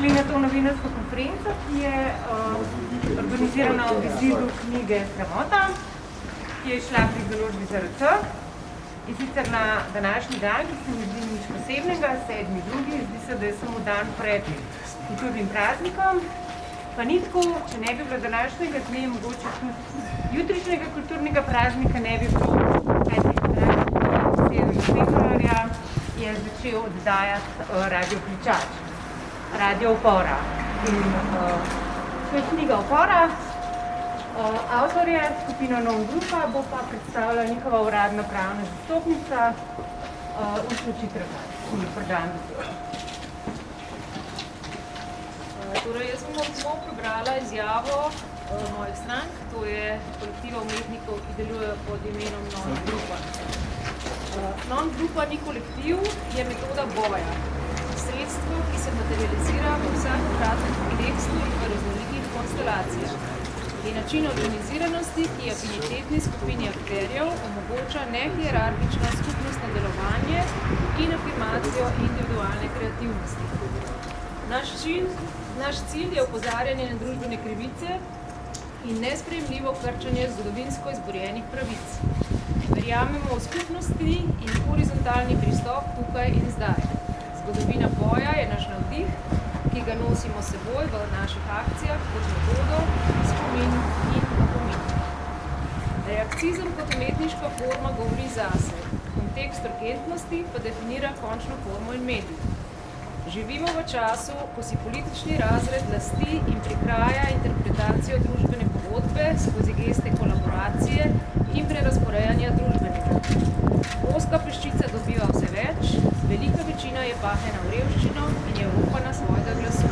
prišli na to novinarsko konferenco, ki je organizirana v izidu knjige Sramota, ki je šla pri založbi ZRC. In sicer na današnji dan, ki se mi zdi nič posebnega, 7.2., zdi se, da je samo dan pred kulturnim praznikom. Pa ni tako, če ne bi bilo današnjega dne, mogoče tudi jutrišnjega kulturnega praznika ne bi bilo, kajti 7. februarja je začel oddajati Radio Kličač, Radio Opora. In to je knjiga Opora. Avtorja, skupina Non Grupa, bo pa predstavila njihova uradna pravna zastopnica Urša Čitrga, ki je program beseda. Torej, jaz bom samo prebrala izjavo mojih strank, to je kolektiva umetnikov, ki delujejo pod imenom Non Grupa. Non Grupa ni kolektiv, je metoda boja. Sredstvo, ki se materializira v vsakokratnem kontekstu in v raznolikih konstelacijah. Je način organiziranosti, ki afinitetni skupini akterjev omogoča nehierarhično skupnostno delovanje in afirmacijo individualne kreativnosti. Naš cilj je opozarjanje na družbene krivice in nesprejemljivo krčanje zgodovinsko izborjenih pravic. Verjamemo v skupnosti in horizontalni pristop tukaj in zdaj. Zgodovina boja je naš navdih, ki ga nosimo seboj v naših akcijah kot metodo, spomin in opomin. Reakcizem kot umetniška forma govori zase, kontekst urgentnosti pa definira končno formo in medij. Živimo v času, ko si politični razred lasti in prikraja interpretacijo družbene pogodbe skozi geste kolaboracije in prerazporejanja družbenega. Ozka peščica dobiva vse več, velika večina je pahnjena v revščino in je opana svojega glasu.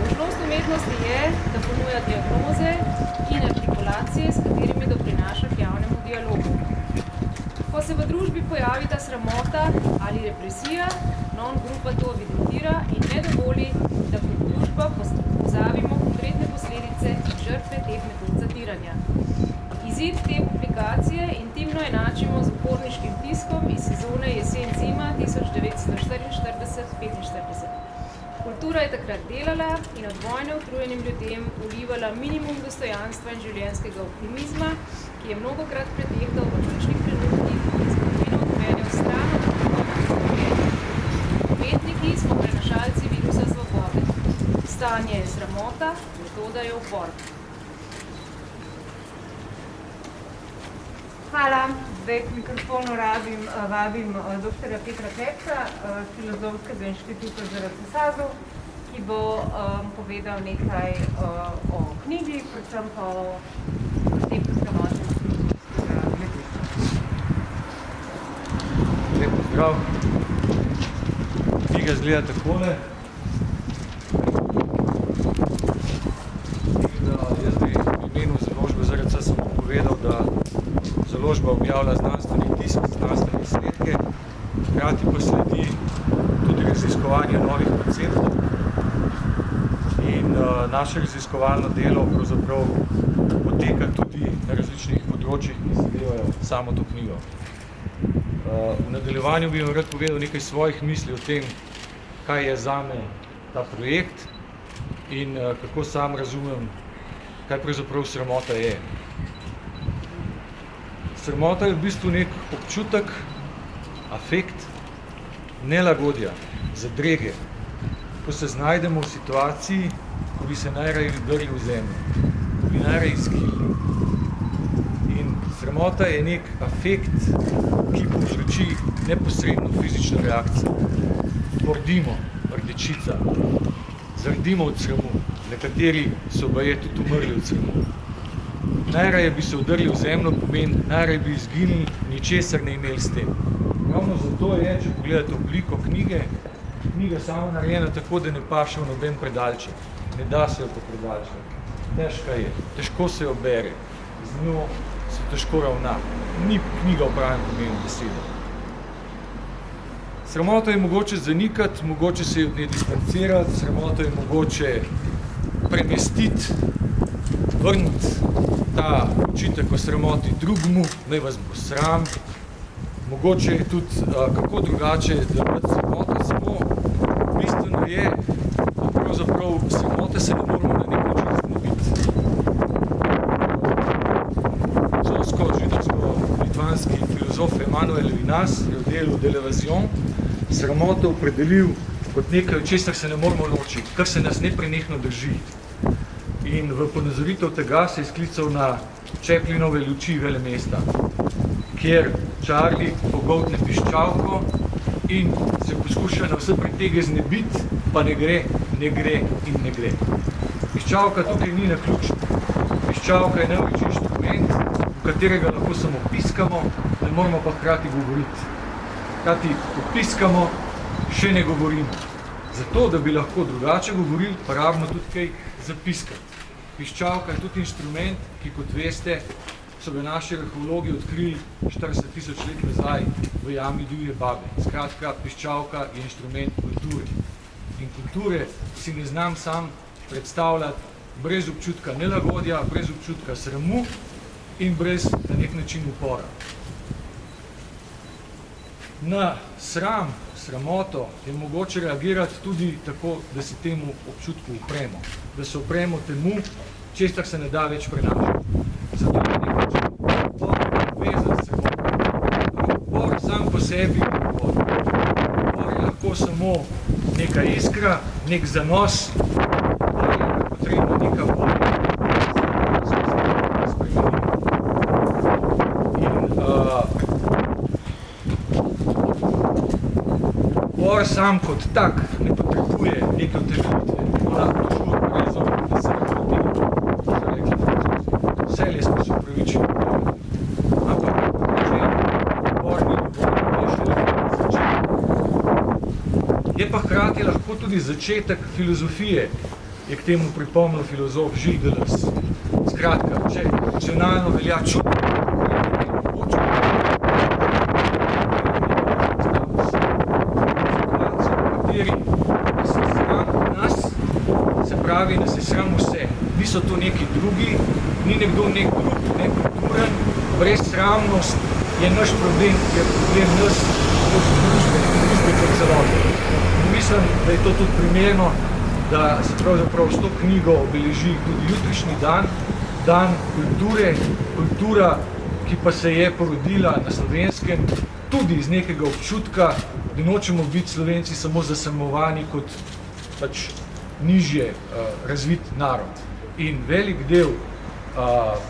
Možnost umetnosti je, da ponuja diagnoze in artikulacije, s katerimi doprinaša k javnemu dialogu. Ko se v družbi pojavi ta sramota ali represija, Non Grupa to evidentira in ne dovoli, da kot družba pozabimo konkretne posledice in žrtve teh metod zatiranja. Izid te publikacije intimno enačimo z uporniškim tiskom iz sezone jesen-zima 1944-45. Kultura je takrat delala in od vojne utrujenim ljudem vlivala minimum dostojanstva in življenjskega optimizma, ki je mnogokrat pretehtal v ključnih trenutkih in zgodovino odmenil stran od umetniki smo prenašalci virusa svobode. Stanje je sramota, metoda je upor. Hvala. Zdaj k mikrofonu vabim dr. Petra Klepca, Filozofskega inštituta ZRC SAZU, ki bo povedal nekaj o knjigi, predvsem pa o konceptu sramotnosti umetništva. Lep pozdrav. Knjiga izgleda takole. Jaz bi v imenu založbe ZRC samo povedal, da založba objavlja znanstveni tisk, znanstvene izsledke, hkrati pa sledi tudi raziskovanje novih konceptov. In naše raziskovalno delo pravzaprav poteka tudi na različnih področjih, ki zadevajo samo to knjigo. V nadaljevanju bi vam rad povedal nekaj svojih misli o tem, kaj je zame ta projekt in kako sam razumem, kaj pravzaprav sramota je. Sramota je v bistvu nek občutek, afekt, nelagodja, zadrege, ko se znajdemo v situaciji, ko bi se najraje vdrli v zemljo, ko bi najraje izginili. In sramota je nek afekt, ki povzroči neposredno fizično reakcijo. Pordimo, rdečica, zardimo od sramu, nekateri so baje tudi umrli od sramu. Najraje bi se vdrli v zemljo, pomeni, najraje bi izginili, ničesar ne imeli s tem. Ravno zato je, če pogledate obliko knjige, knjiga sama narejena tako, da ne paše v noben predalček. Ne da se jo po predalček. Težka je, težko se jo bere, z njo se težko ravna. Ni knjiga v pravem pomenu besede. Sramoto je mogoče zanikati, mogoče se od nje distancirati, sramoto je mogoče premestiti, vrniti ta očitek o sramoti drugmu, naj vas bo sram. Mogoče je tudi kako drugače delovati sramoto, samo bistveno je, da pravzaprav sramote se ne moramo na nek način znebiti. Židovsko-litvanski filozof Emanuel Levinas je v delu De l'Evasion sramoto opredelil kot nekaj, od česar se ne moramo ločiti, kar se nas neprenehno drži. In v ponazoritev tega se je sklical na Chaplinove luči velemesta, kjer Charlie pogoltne piščalko in se poskuša na vse pretege znebiti, pa ne gre in ne gre. Piščalka tukaj ni naključna. Piščalka je največji inštrument, v katerega lahko samo piskamo, ne moramo pa hkrati govoriti. Hkrati, ko piskamo, še ne govorimo. Zato, da bi lahko drugače govorili, pa rabimo tudi kaj zapiskati. Piščalka je tudi inštrument, ki, kot veste, so ga naši arheologi odkrili 40 000 let nazaj v jami Divje babe. Skratka, piščalka je inštrument kulture. In kulture si ne znam sam predstavljati brez občutka nelagodja, brez občutka sramu in brez na nek način upora. Na sramoto je mogoče reagirati tudi tako, da se temu občutku upremo. Da se upremo temu, česar se ne da več prenašati. Zato je nek način upor vezan s sramoto. Upor sam po sebi upor. Upor je lahko samo neka iskra, nek zanos, upor je potrebno neka volja. Upor sam kot tak ne potrebuje neke utemeljitve. Ona toujours raison, da se ne potrebuje. Vselej smo se upravičili. Ampak, če upor ni dovolj, je še začetek. Je pa hkrati lahko tudi začetek filozofije, je k temu pripomnil filozof Gilles Deleuze. Skratka, če racionalno velja čutiti, pravi, da se sram vse. Niso to neki drugi, ni nekdo nek drug, nekulturen, brezsramnost je naš problem, je problem nas kot družbe kot celote. Mislim, da je to tudi primerno, da se pravzaprav s to knjigo obeleži tudi jutrišnji dan, dan kulture, kultura, ki pa se je porodila na Slovenskem tudi iz nekega občutka, da nočemo biti Slovenci samo zasramovani kot pač nižje razvit narod. In velik del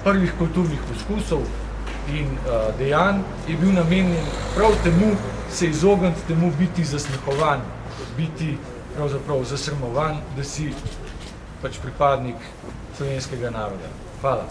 prvih kulturnih poskusov in dejanj je bil namenjen prav temu se izogniti temu biti zasmehovan, biti pravzaprav zasramovan, da si pač pripadnik slovenskega naroda. Hvala.